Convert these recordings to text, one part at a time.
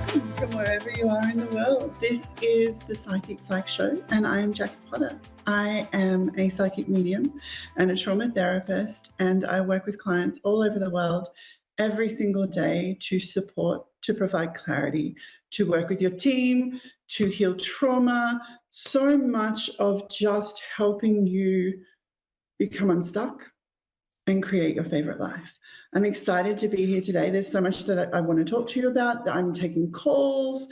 from wherever you are in the world. This is the Psych Show, and I am Jax Potter. I am a psychic medium and a trauma therapist, and I work with clients all over the world every single day to support, to provide clarity, to work with your team, to heal trauma, so much of just helping you become unstuck and create your favorite life. I'm excited to be here today. There's so much that I want to talk to you about. I'm taking calls.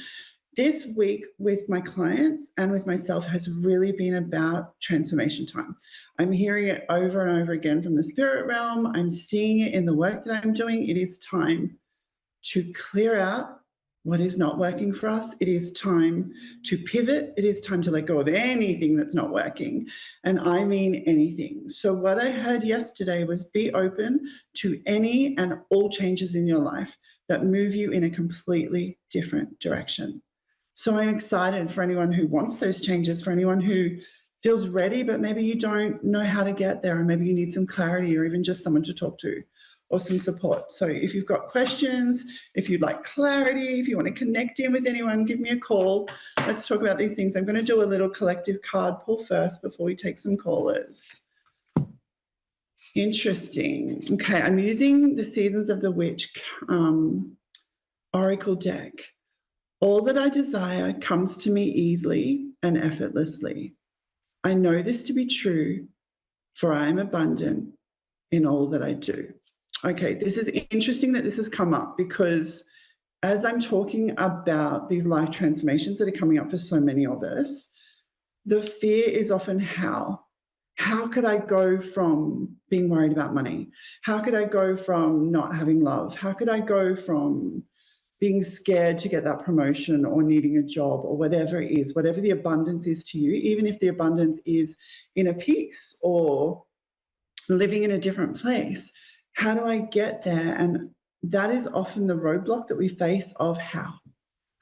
This week with my clients and with myself has really been about transformation time. I'm hearing it over and over again from the spirit realm. I'm seeing it in the work that I'm doing. It is time to clear out what is not working for us. It is time to pivot. It is time to let go of anything that's not working. And I mean anything. So what I heard yesterday was be open to any and all changes in your life that move you in a completely different direction. So I'm excited for anyone who wants those changes, for anyone who feels ready, but maybe you don't know how to get there, or maybe you need some clarity or even just someone to talk to or some support. So if you've got questions, if you'd like clarity, if you want to connect in with anyone, give me a call. Let's talk about these things. I'm going to do a little collective card pull first before we take some callers. Interesting. Okay, I'm using the Seasons of the Witch Oracle deck. All that I desire comes to me easily and effortlessly. I know this to be true, for I am abundant in all that I do. Okay, this is interesting that this has come up, because as I'm talking about these life transformations that are coming up for so many of us, the fear is often how. How could I go from being worried about money? How could I go from not having love? How could I go from being scared to get that promotion or needing a job or whatever it is, whatever the abundance is to you, even if the abundance is inner peace or living in a different place? How do I get there? And that is often the roadblock that we face of how.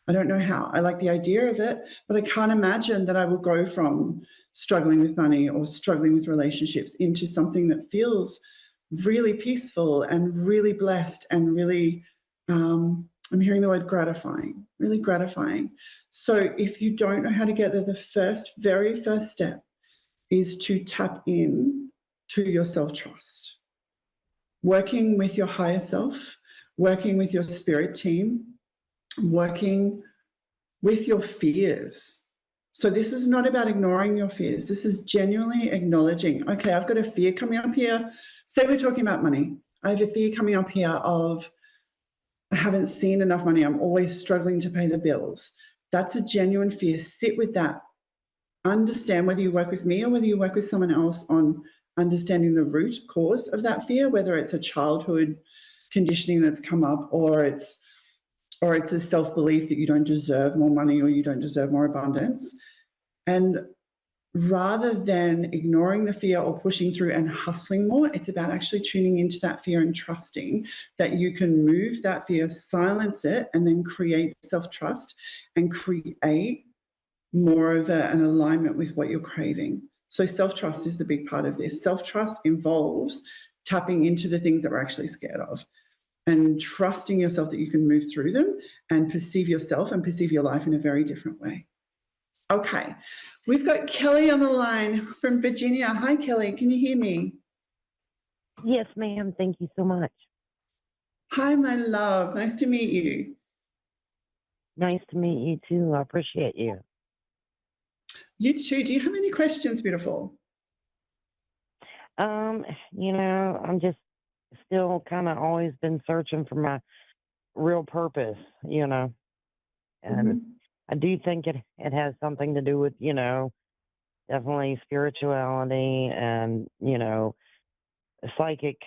I don't know how. I like the idea of it, but I can't imagine that I will go from struggling with money or struggling with relationships into something that feels really peaceful and really blessed and really, I'm hearing the word gratifying, really gratifying. So if you don't know how to get there, the very first step is to tap in to your self-trust. Working with your higher self, working with your spirit team, working with your fears. So this is not about ignoring your fears. This is genuinely acknowledging, okay, I've got a fear coming up here. Say we're talking about money. I have a fear coming up here of I haven't seen enough money. I'm always struggling to pay the bills. That's a genuine fear. Sit with that. Understand, whether you work with me or whether you work with someone else, on understanding the root cause of that fear, whether it's a childhood conditioning that's come up, or it's a self-belief that you don't deserve more money or you don't deserve more abundance. And rather than ignoring the fear or pushing through and hustling more, it's about actually tuning into that fear and trusting that you can move that fear, silence it, and then create self-trust and create more of an alignment with what you're craving. So self-trust is a big part of this. Self-trust involves tapping into the things that we're actually scared of and trusting yourself that you can move through them and perceive yourself and perceive your life in a very different way. Okay, we've got Kelly on the line from Virginia. Hi, Kelly. Can you hear me? Yes, ma'am. Thank you so much. Hi, my love. Nice to meet you. Nice to meet you, too. I appreciate you. You too. Do you have any questions, beautiful? I'm just still kind of always been searching for my real purpose, and I do think it has something to do with, definitely spirituality and, psychic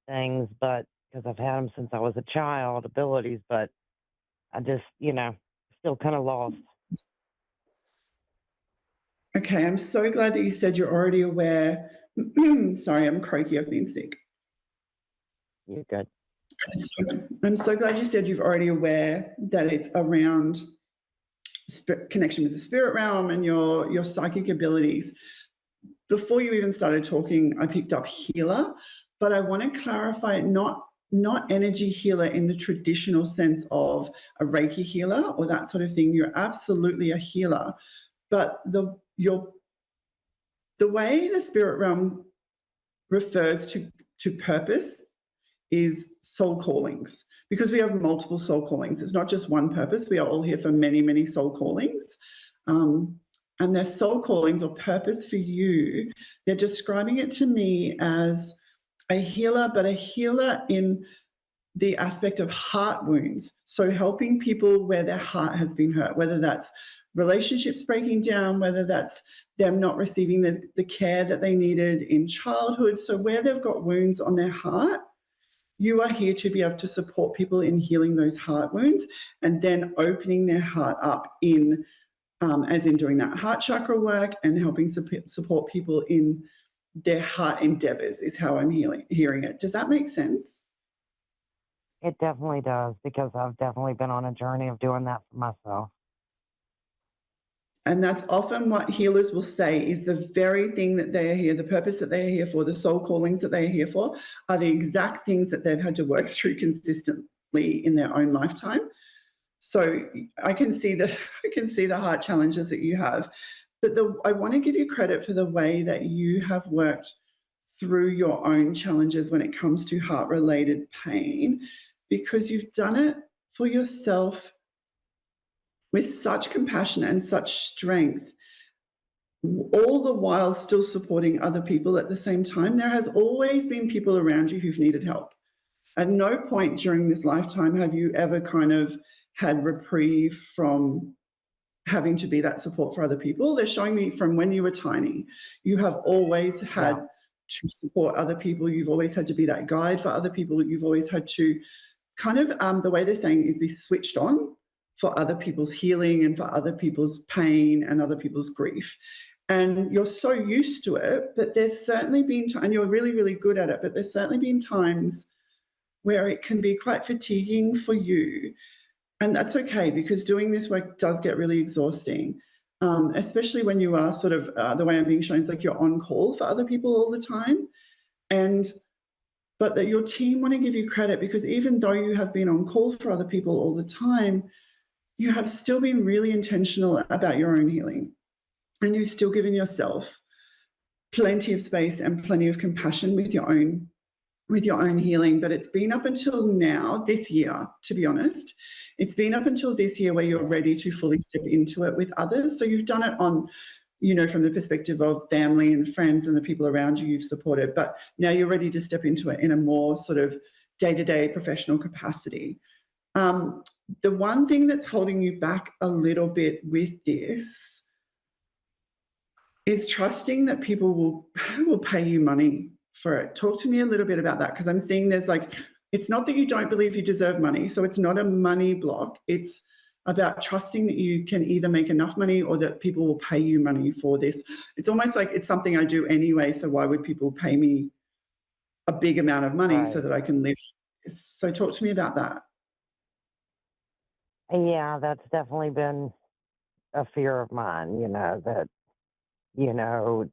things, but because I've had them since I was a child, abilities, but I just, still kind of lost. Okay, I'm so glad that you said you're already aware. Sorry, I'm croaky. I've been sick. You're good. I'm so glad you said you've already aware that it's around connection with the spirit realm and your psychic abilities. Before you even started talking, I picked up healer, but I want to clarify, not not energy healer in the traditional sense of a Reiki healer or that sort of thing. You're absolutely a healer, but the way the spirit realm refers to purpose is soul callings, because we have multiple soul callings. It's not just one purpose. We are all here for many, many soul callings. And their soul callings or purpose for you, they're describing it to me as a healer, but a healer in the aspect of heart wounds. So helping people where their heart has been hurt, whether that's relationships breaking down, whether that's them not receiving the care that they needed in childhood. So where they've got wounds on their heart, you are here to be able to support people in healing those heart wounds and then opening their heart up in, as in doing that heart chakra work and helping support people in their heart endeavors is how I'm hearing it. Does that make sense? It definitely does because I've definitely been on a journey of doing that for myself. And that's often what healers will say is the very thing that they are here, the purpose that they are here for, the soul callings that they are here for, are the exact things that they've had to work through consistently in their own lifetime. So I can see the I can see the heart challenges that you have. But I want to give you credit for the way that you have worked through your own challenges when it comes to heart related pain, because you've done it for yourself with such compassion and such strength, all the while still supporting other people at the same time. There has always been people around you who've needed help. At no point during this lifetime have you ever kind of had reprieve from having to be that support for other people. They're showing me from when you were tiny, you have always Yeah, had to support other people. You've always had to be that guide for other people. You've always had to kind of, the way they're saying is be switched on for other people's healing and for other people's pain and other people's grief. And you're so used to it, but there's certainly been time, and you're really, really good at it, but there's certainly been times where it can be quite fatiguing for you. And that's okay because doing this work does get really exhausting, especially when you are sort of the way I'm being shown is like you're on call for other people all the time. And but that your team want to give you credit because even though you have been on call for other people all the time, you have still been really intentional about your own healing. And you've still given yourself plenty of space and plenty of compassion with your own healing. But it's been up until now, this year, to be honest, it's been up until this year where you're ready to fully step into it with others. So you've done it on, from the perspective of family and friends and the people around you you've supported, but now you're ready to step into it in a more sort of day-to-day professional capacity. Um, the one thing that's holding you back a little bit with this is trusting that people will pay you money for it. Talk to me a little bit about that because I'm seeing there's like it's not that you don't believe you deserve money, so it's not a money block. It's about trusting that you can either make enough money or that people will pay you money for this. It's almost like it's something I do anyway, so why would people pay me a big amount of money so right. that I can live? So talk to me about that. Yeah, that's definitely been a fear of mine, that, you know,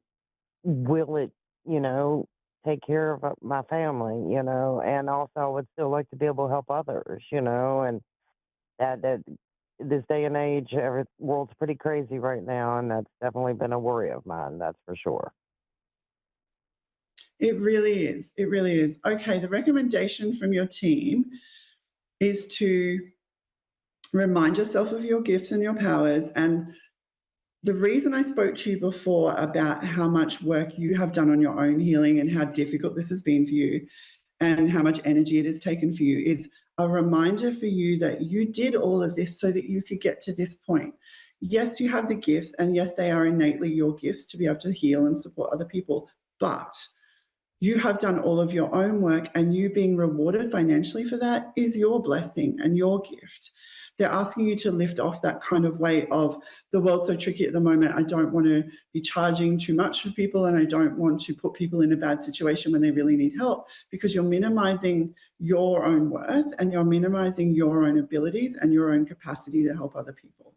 will it, you know, take care of my family, and also I would still like to be able to help others, and that this day and age, every world's pretty crazy right now, and that's definitely been a worry of mine, that's for sure. It really is. It really is. Okay, the recommendation from your team is to remind yourself of your gifts and your powers. And the reason I spoke to you before about how much work you have done on your own healing and how difficult this has been for you and how much energy it has taken for you is a reminder for you that you did all of this so that you could get to this point. Yes, you have the gifts, and yes, they are innately your gifts to be able to heal and support other people, but you have done all of your own work, and you being rewarded financially for that is your blessing and your gift. They're asking you to lift off that kind of weight of the world's so tricky at the moment. I don't want to be charging too much for people, and I don't want to put people in a bad situation when they really need help because you're minimizing your own worth and you're minimizing your own abilities and your own capacity to help other people.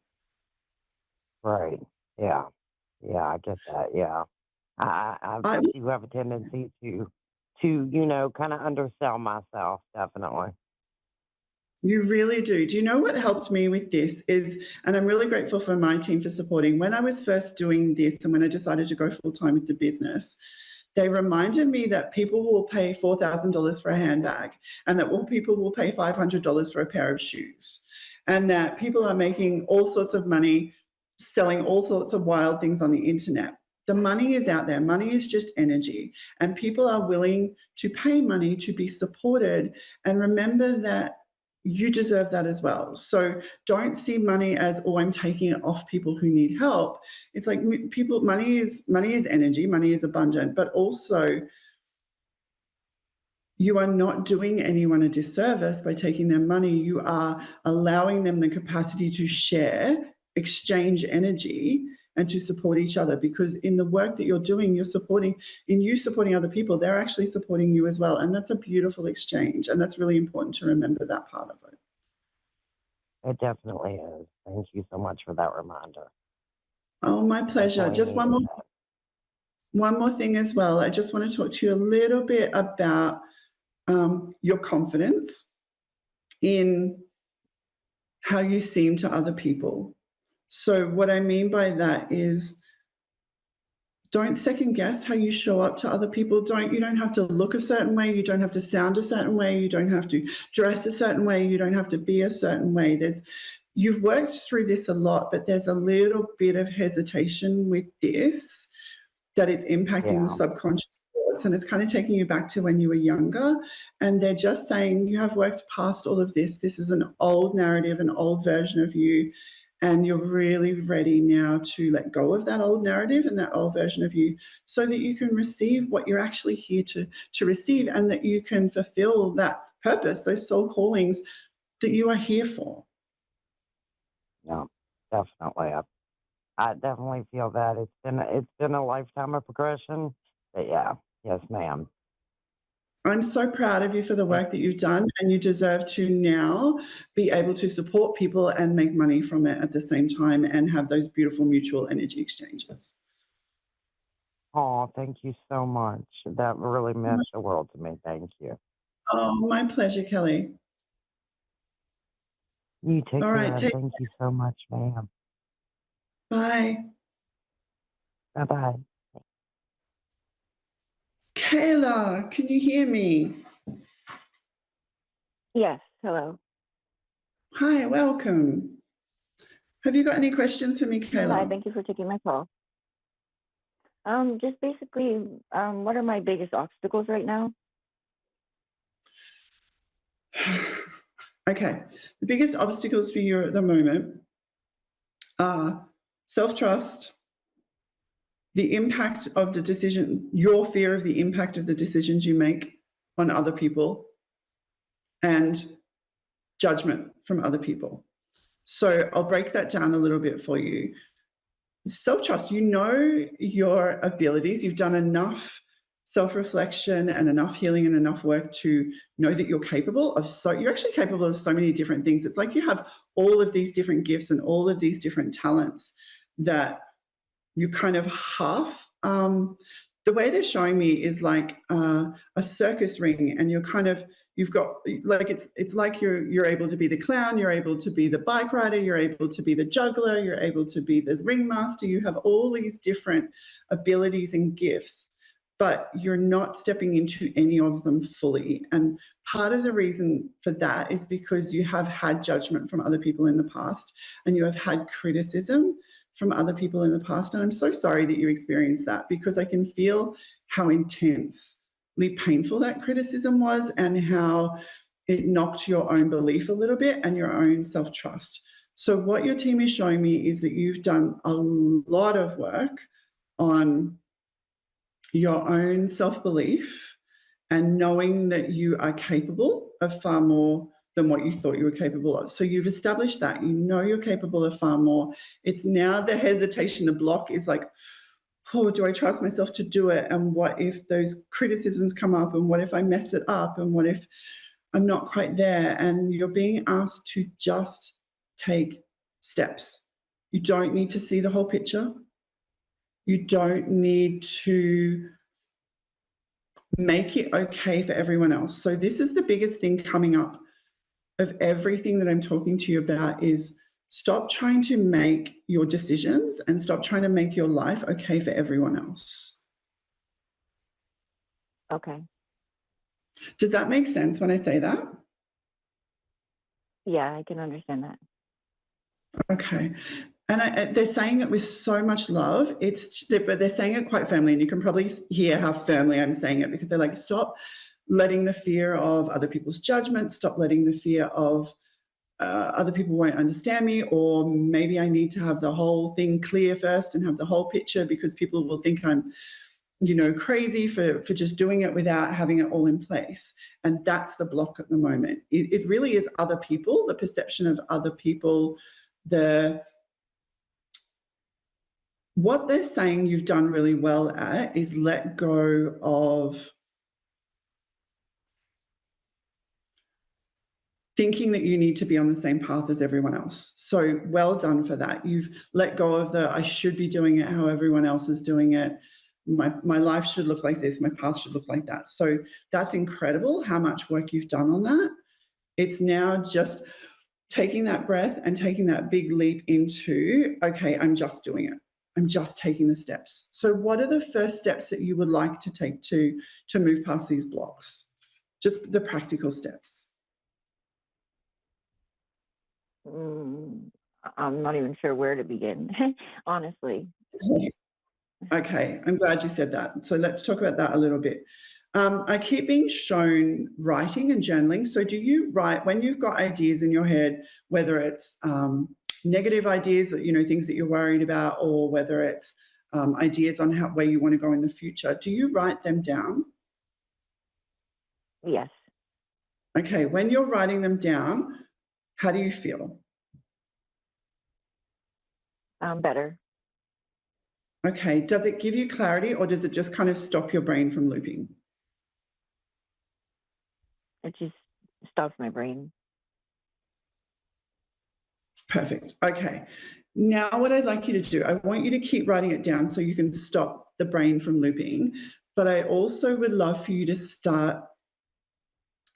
Right. Yeah. Yeah, I get that. Yeah. I I, do have a tendency to to, kind of undersell myself, definitely. You really do. Do you know what helped me with this is, and I'm really grateful for my team for supporting, when I was first doing this and when I decided to go full time with the business, they reminded me that people will pay $4,000 for a handbag and that people will pay $500 for a pair of shoes and that people are making all sorts of money selling all sorts of wild things on the internet. The money is out there. Money is just energy, and people are willing to pay money to be supported. And remember that you deserve that as well. So don't see money as, oh, I'm taking it off people who need help. It's like people, money is energy, money is abundant, but also you are not doing anyone a disservice by taking their money. You are allowing them the capacity to share, exchange energy, and to support each other, because in the work that you're doing, supporting other people, they're actually supporting you as well. And that's a beautiful exchange. And that's really important to remember that part of it. It definitely is. Thank you so much for that reminder. Oh, my pleasure. Definitely Just needed that. one more thing as well. I just want to talk to you a little bit about your confidence in how you seem to other people. So what I mean by that is, don't second guess how you show up to other people. You don't have to look a certain way. You don't have to sound a certain way. You don't have to dress a certain way. You don't have to be a certain way. You've worked through this a lot, but there's a little bit of hesitation with this, that it's impacting the Yeah. subconscious thoughts, and it's kind of taking you back to when you were younger. And they're just saying, you have worked past all of this. This is an old narrative, an old version of you. And you're really ready now to let go of that old narrative and that old version of you, so that you can receive what you're actually here to receive, and that you can fulfill that purpose, those soul callings that you are here for. Yeah, definitely. I definitely feel that it's been a lifetime of progression. But yeah, yes, ma'am. I'm so proud of you for the work that you've done, and you deserve to now be able to support people and make money from it at the same time and have those beautiful mutual energy exchanges. Oh, thank you so much. That really meant the world to me. Thank you. Oh, my pleasure, Kelly. You take All right, care. Thank you so much, ma'am. bye. Bye bye. Kayla, can you hear me? Yes, hello. Hi, welcome. Have you got any questions for me, Yeah, hi, Kayla? thank you for taking my call. Just basically, what are my biggest obstacles right now? Okay, the biggest obstacles for you at the moment are self-trust, the impact of the decision, your fear of the impact of the decisions you make on other people, and judgment from other people. So I'll break that down a little bit for you. Self-trust, you know your abilities. You've done enough self-reflection and enough healing and enough work to know that you're you're actually capable of so many different things. It's like you have all of these different gifts and all of these different talents that you kind of half. The way they're showing me is like a circus ring, and you've got like it's like you're able to be the clown, you're able to be the bike rider, you're able to be the juggler, you're able to be the ringmaster. You have all these different abilities and gifts, but you're not stepping into any of them fully. And part of the reason for that is because you have had judgment from other people in the past, and you have had criticism from other people in the past. And I'm so sorry that you experienced that, because I can feel how intensely painful that criticism was, and how it knocked your own belief a little bit and your own self-trust. So what your team is showing me is that you've done a lot of work on your own self-belief and knowing that you are capable of far more than what you thought you were capable of. So you've established that. You know you're capable of far more. It's now the hesitation, the block is like, oh, do I trust myself to do it? And what if those criticisms come up? And what if I mess it up? And what if I'm not quite there? And you're being asked to just take steps. You don't need to see the whole picture. You don't need to make it okay for everyone else. So this is the biggest thing coming up of everything that I'm talking to you about is stop trying to make your decisions and stop trying to make your life okay for everyone else. Okay. Does that make sense when I say that? Yeah, I can understand that. Okay. And they're saying it with so much love. But they're saying it quite firmly, and you can probably hear how firmly I'm saying it because they're like, stop letting the fear of other people's judgment, stop letting the fear of other people won't understand me, or maybe I need to have the whole thing clear first and have the whole picture because people will think I'm, crazy for just doing it without having it all in place. And that's the block at the moment. It really is other people, the perception of other people, what they're saying you've done really well at is let go of thinking that you need to be on the same path as everyone else. So well done for that. You've let go of I should be doing it how everyone else is doing it. My life should look like this. My path should look like that. So that's incredible how much work you've done on that. It's now just taking that breath and taking that big leap into, okay, I'm just doing it. I'm just taking the steps. So what are the first steps that you would like to take to move past these blocks? Just the practical steps. I'm not even sure where to begin, honestly. Okay, I'm glad you said that. So let's talk about that a little bit. I keep being shown writing and journaling. So do you write when you've got ideas in your head, whether it's negative ideas, things that you're worried about, or whether it's ideas on where you want to go in the future, do you write them down? Yes. Okay, when you're writing them down, how do you feel? Better. Okay, does it give you clarity or does it just kind of stop your brain from looping? It just stops my brain. Perfect. Okay. Now, what I'd like you to do, I want you to keep writing it down so you can stop the brain from looping. But I also would love for you to start.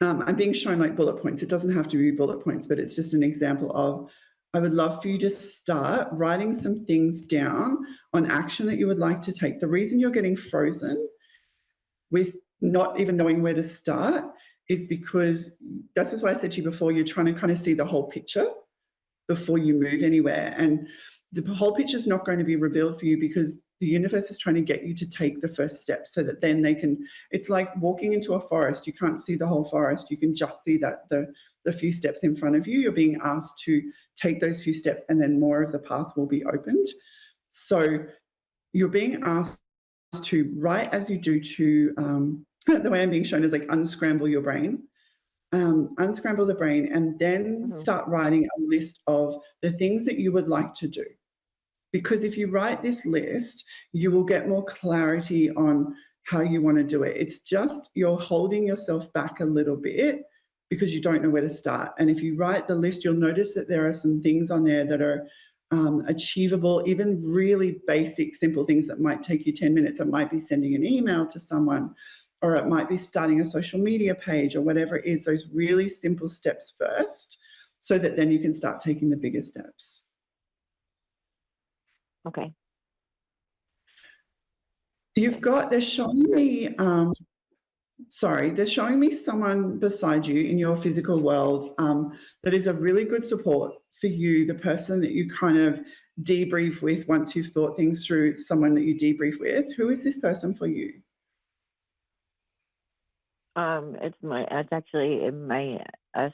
I'm being shown like bullet points. It doesn't have to be bullet points, but it's just an example of. I would love for you to start writing some things down on action that you would like to take. The reason you're getting frozen with not even knowing where to start is because this is what I said to you before, you're trying to kind of see the whole picture before you move anywhere. And the whole picture is not going to be revealed for you because the universe is trying to get you to take the first step so that then it's like walking into a forest. You can't see the whole forest. You can just see that the few steps in front of you. You're being asked to take those few steps and then more of the path will be opened. So you're being asked to write as you do to, the way I'm being shown is like unscramble your brain. Unscramble the brain and then start writing a list of the things that you would like to do. Because if you write this list, you will get more clarity on how you want to do it. It's just you're holding yourself back a little bit because you don't know where to start. And if you write the list, you'll notice that there are some things on there that are achievable, even really basic, simple things that might take you 10 minutes. It might be sending an email to someone, or it might be starting a social media page or whatever it is, those really simple steps first, so that then you can start taking the bigger steps. Okay. They're showing me, they're showing me someone beside you in your physical world that is a really good support for you, the person that you kind of debrief with once you've thought things through, someone that you debrief with. Who is this person for you? It's actually my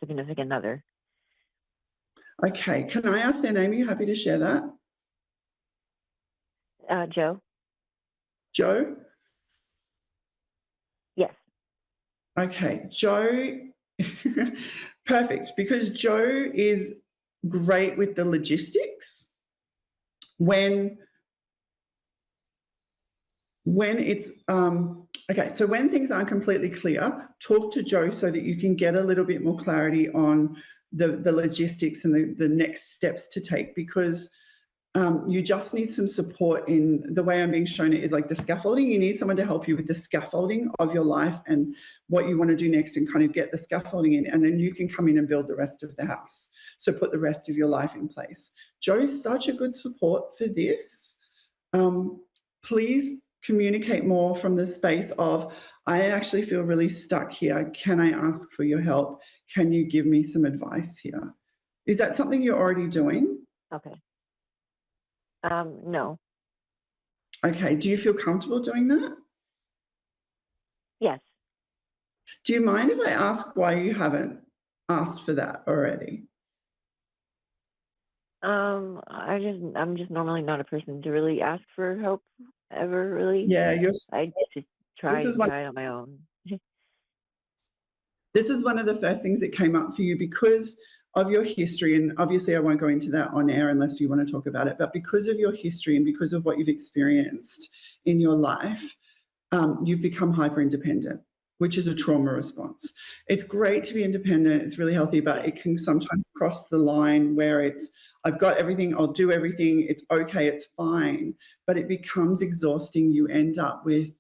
significant other. Okay, can I ask their name? Are you happy to share that? Joe? Joe? Yes. Okay, Joe, perfect, because Joe is great with the logistics. When it's okay, so when things aren't completely clear, talk to Joe so that you can get a little bit more clarity on the logistics and the next steps to take, because You just need some support in the way I'm being shown it is like the scaffolding. You need someone to help you with the scaffolding of your life and what you want to do next and kind of get the scaffolding in. And then you can come in and build the rest of the house. So put the rest of your life in place. Joe's such a good support for this. Please communicate more from the space of, I actually feel really stuck here. Can I ask for your help? Can you give me some advice here? Is that something you're already doing? Okay. No. Okay. Do you feel comfortable doing that? Yes. Do you mind if I ask why you haven't asked for that already? I'm just normally not a person to really ask for help ever, really. Yeah, I just try this is and one try it on my own. this is one of the first things that came up for you because of your history, and obviously I won't go into that on air unless you want to talk about it, but because of your history and because of what you've experienced in your life, you've become hyper independent, which is a trauma response. It's great to be independent, it's really healthy, but it can sometimes cross the line where it's, I've got everything, I'll do everything, it's okay, it's fine, but it becomes exhausting. You end up with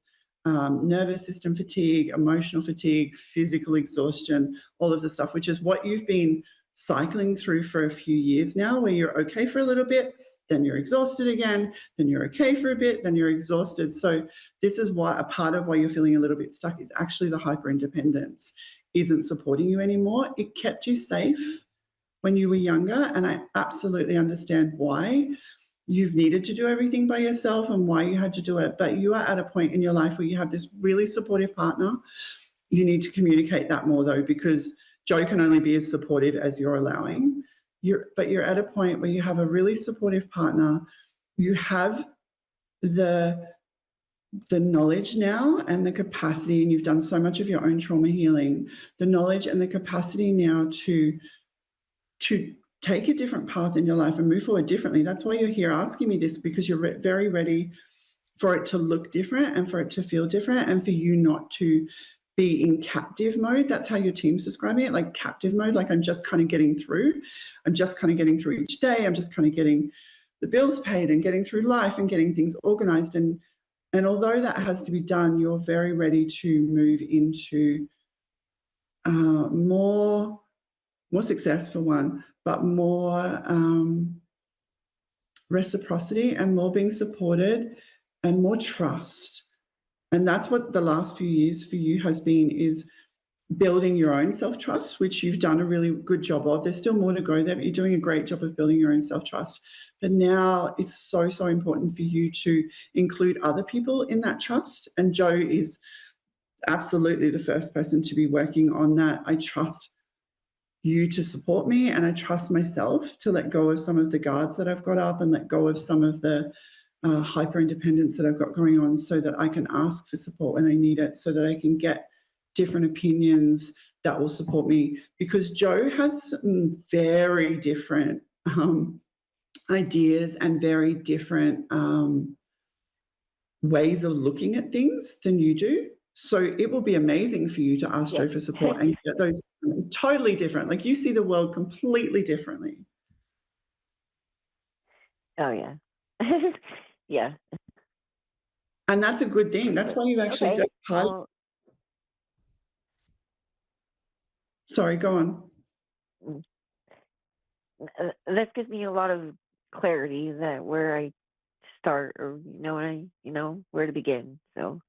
nervous system fatigue, emotional fatigue, physical exhaustion, all of the stuff, which is what you've been cycling through for a few years now, where you're okay for a little bit, then you're exhausted again, then you're okay for a bit, then you're exhausted. So this is why a part of why you're feeling a little bit stuck is actually the hyper independence isn't supporting you anymore. It kept you safe when you were younger, and I absolutely understand why you've needed to do everything by yourself and why you had to do it. But you are at a point in your life where you have this really supportive partner. You need to communicate that more though, because Joe can only be as supportive as you're allowing. But you're at a point where you have a really supportive partner. You have the knowledge now and the capacity, and you've done so much of your own trauma healing, the knowledge and the capacity now to take a different path in your life and move forward differently. That's why you're here asking me this, because you're very ready for it to look different and for it to feel different and for you not to be in captive mode. That's how your team's describing it, like captive mode, like I'm just kind of getting through. I'm just kind of getting through each day. I'm just kind of getting the bills paid and getting through life and getting things organized. And although that has to be done, you're very ready to move into more success for one, but more reciprocity and more being supported and more trust. And that's what the last few years for you has been, is building your own self-trust, which you've done a really good job of. There's still more to go there, but you're doing a great job of building your own self-trust. But now it's so, so important for you to include other people in that trust. And Joe is absolutely the first person to be working on that. I trust you to support me, and I trust myself to let go of some of the guards that I've got up and let go of some of the hyper independence that I've got going on, so that I can ask for support when I need it, so that I can get different opinions that will support me. Because Joe has some very different ideas and very different ways of looking at things than you do. So it will be amazing for you to ask Joe for support and get those totally different. Like, you see the world completely differently. Oh yeah. Yeah. And that's a good thing. That's why you've actually done part. Well, Sorry, go on. this gives me a lot of clarity that where I start, or where to begin. So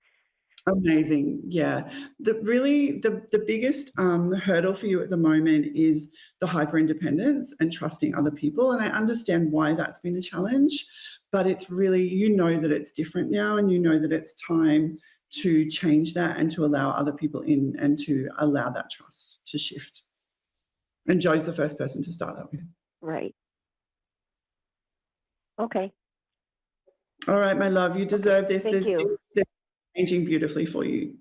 Amazing. Yeah. The biggest hurdle for you at the moment is the hyper independence and trusting other people. And I understand why that's been a challenge, but it's really, that it's different now, and that it's time to change that and to allow other people in and to allow that trust to shift. And Joe's the first person to start that with. right. Okay. All right, my love, you deserve this. Thank you. This is changing beautifully for you.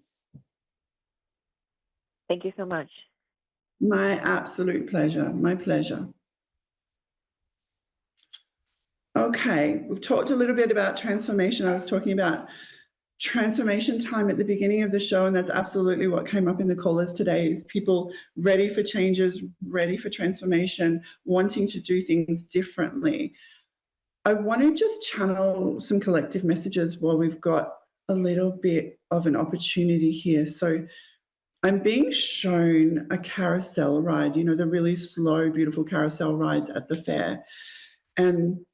Thank you so much. My absolute pleasure. My pleasure. Okay, we've talked a little bit about transformation. I was talking about transformation time at the beginning of the show, and that's absolutely what came up in the callers today, is people ready for changes, ready for transformation, wanting to do things differently. I want to just channel some collective messages while we've got a little bit of an opportunity here. So I'm being shown a carousel ride, you know, the really slow, beautiful carousel rides at the fair. And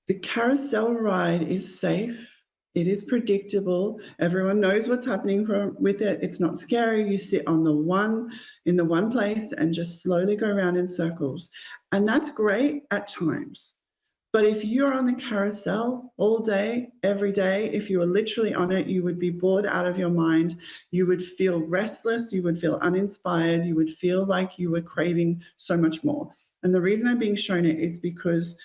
the carousel ride is safe. It is predictable. Everyone knows what's happening with it. It's not scary. You sit in the one place and just slowly go around in circles. And that's great at times. But if you're on the carousel all day, every day, if you were literally on it, you would be bored out of your mind. You would feel restless. You would feel uninspired. You would feel like you were craving so much more. And the reason I'm being shown it is because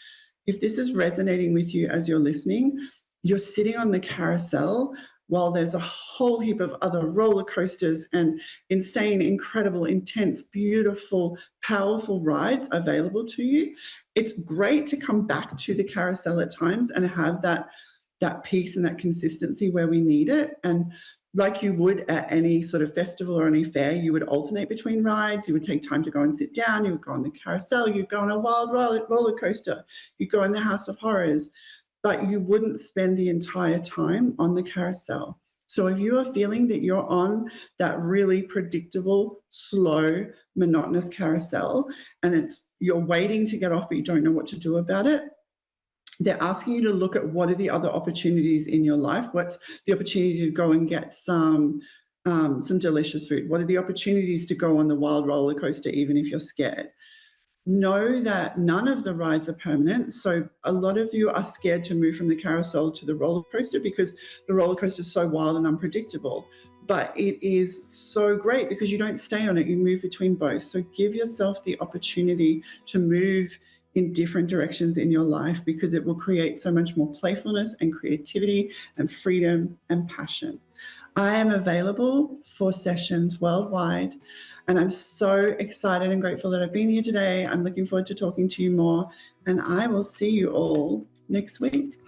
if this is resonating with you as you're listening, you're sitting on the carousel while there's a whole heap of other roller coasters and insane, incredible, intense, beautiful, powerful rides available to you. It's great to come back to the carousel at times and have that peace and that consistency where we need it. And like you would at any sort of festival or any fair, you would alternate between rides. You would take time to go and sit down. You would go on the carousel. You'd go on a wild roller coaster. You'd go in the House of Horrors. But you wouldn't spend the entire time on the carousel. So if you are feeling that you're on that really predictable, slow, monotonous carousel, and you're waiting to get off, but you don't know what to do about it, they're asking you to look at what are the other opportunities in your life. What's the opportunity to go and get some delicious food? What are the opportunities to go on the wild roller coaster, even if you're scared? Know that none of the rides are permanent. So a lot of you are scared to move from the carousel to the roller coaster because the roller coaster is so wild and unpredictable. But it is so great because you don't stay on it, you move between both. So give yourself the opportunity to move in different directions in your life because it will create so much more playfulness and creativity and freedom and passion. I am available for sessions worldwide, and I'm so excited and grateful that I've been here today. I'm looking forward to talking to you more, and I will see you all next week.